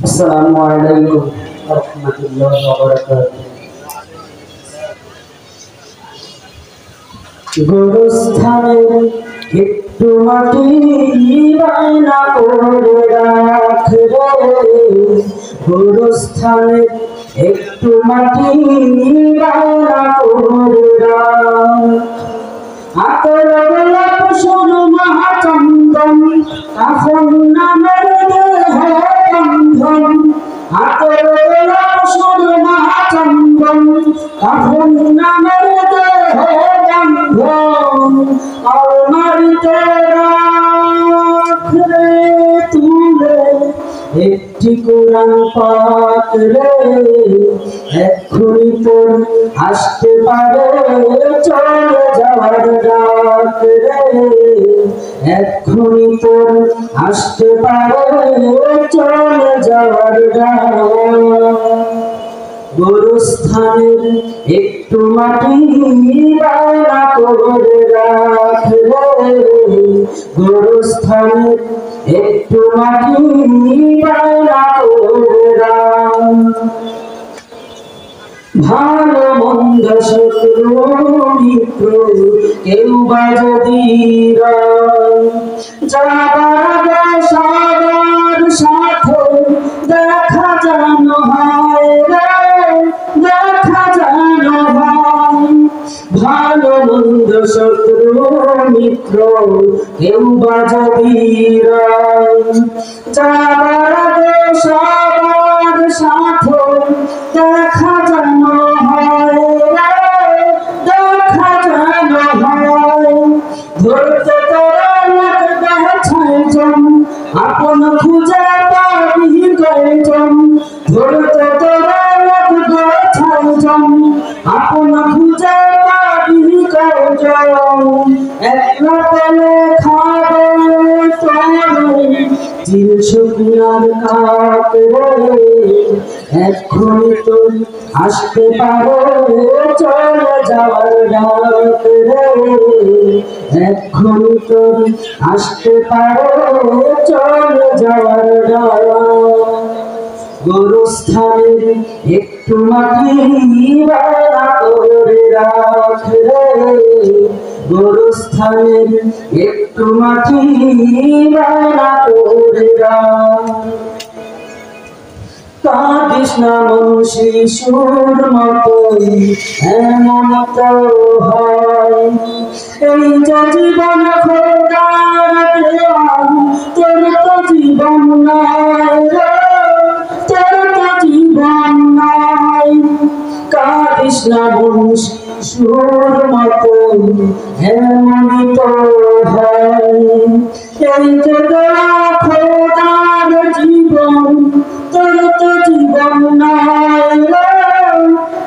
আসসালামু আলাইকুম ওয়া রাহমাতুল্লাহি ওয়া বারাকাতুহু। গোরস্থানের একটু মাটি বায়না করে রাখ রে, গোরস্থানের একটু মাটি বায়না করে রাখ। আতর গোলাপ সোনা মহাচন্দন কাফন নামের দেহ বন্ধন। আতর গোলাপ সোনা মহাচন্দন কাফন নামের দেহ বন্ধন। আলমারিতে রাখ রে তুলে একটি কোরআন পাক রে, এক্ষুনি তোর আসতে পারে চলে যাওয়ার ডাক রে, এক্ষুনি তোর আসতে পারে চলে যাওয়ার ডাক। গোরস্থানের একটু মাটি বায়না করে রাখ রে, গোরস্থানের একটু মাটি বায়না করে রাখ। ভালো মন্দ শত্রু মিত্র কেউ বা যদি যাবার আগে সবার সাথে দেখা যেন হয় রে, দেখা যেন হয়। ভালো মন্দ শত্রু মিত্র কেউ বা যদি যাবার আগে সবার সাথে দেখা যেন হয় রে, দেখা যেন হয়। ধরতে তোরা লাগবে ছয়জন, আপন খুঁজে পাবি কয়জন। ধরতে তোরা লাগবে ছয়জন, আপন খুঁজে পাবি কয়জন। একলা পেলে খাবে তোরে চির শুকনার কাপ রে, এক্ষুনি তোর আসতে পারে চলে যাওয়ার ডাক রে, এক্ষুনি তোর আসতে পারে চলে যাওয়ার ডাক। গোরস্থানের একটু মাটি বায়না করে রাখ রে, গোরস্থানের একটু মাটি বায়না করে রাখ। কাঁদিস না মন শিশুর মতোই এমন তো হয়। এই যে জীবন খোদার দেওয়া তোর তো জীবন নয় রে, তোর তো জীবন নয়। কাঁদিস না মন শিশুর মতোই এমন তো হয়। এই যে দেওয়া খোদার জীবন তোর তো জীবন নয় রে,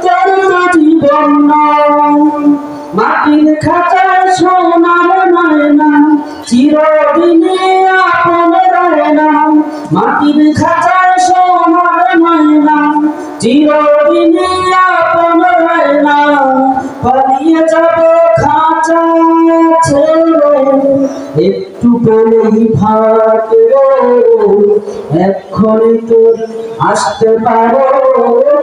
তোর তো জীবন নয়। মাটির খাঁচায় সোনার ময়না চিরদিনে আপন রয় না, মাটির খাঁচায় সোনার ময়না চিরদিনে আপন রয় না। পালিয়ে যাবে খাঁচা ছেড়ে একটু পেলেই ফাঁক রে, এক্ষুনি তোর আসতে পারে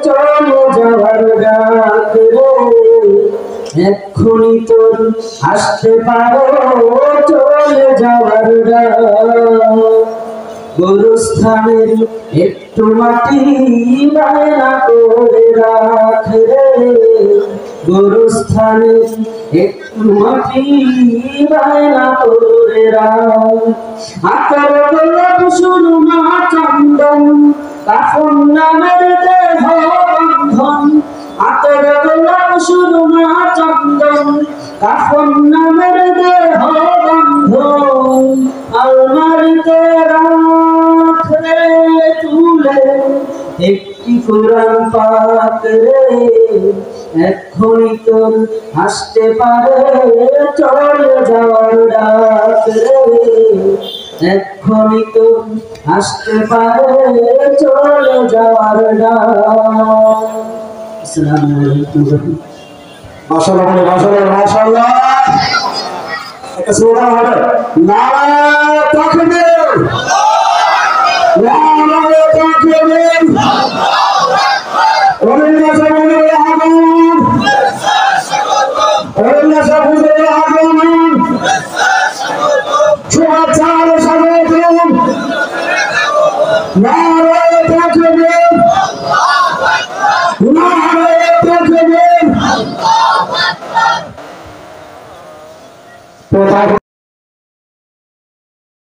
চলে যাওয়ার ডাক রে, এক্ষুনি তোর আসতে পারে চলে যাওয়ার ডাক। গোরস্থানের একটু মাটি বায়না করে রাখ রে, গোরস্থানের একটু মাটি বায়না করে রাখ। আতর গোলাপ সুরমা চন্দন কাফন নামের দেহ বন্ধন। আতর গোলাপ সুরমা চন্দন কাফন নামের দেহ বন্ধন। আলমারিতে রাখ রে তুলে একটি কোরআন পাক রে, এক্ষুনি তোর আসতে পারে চলে যাওয়ার ডাক রে, এক্ষুনি তোর আসতে পারে চলে যাওয়ার ডাক। আসসালামু আলাইকুম। মাশাআল্লাহ মাশাআল্লাহ মাশাআল্লাহ। একটা স্লোগান হবে, নারায়ে তাকবীর, নারায়ে তাকবীর। করবেন অবিনাশ মন্দিরের আগমন অবিনাশ মন্দিরের আগমন শুভেচ্ছা ও স্বাগতম নারায়ণ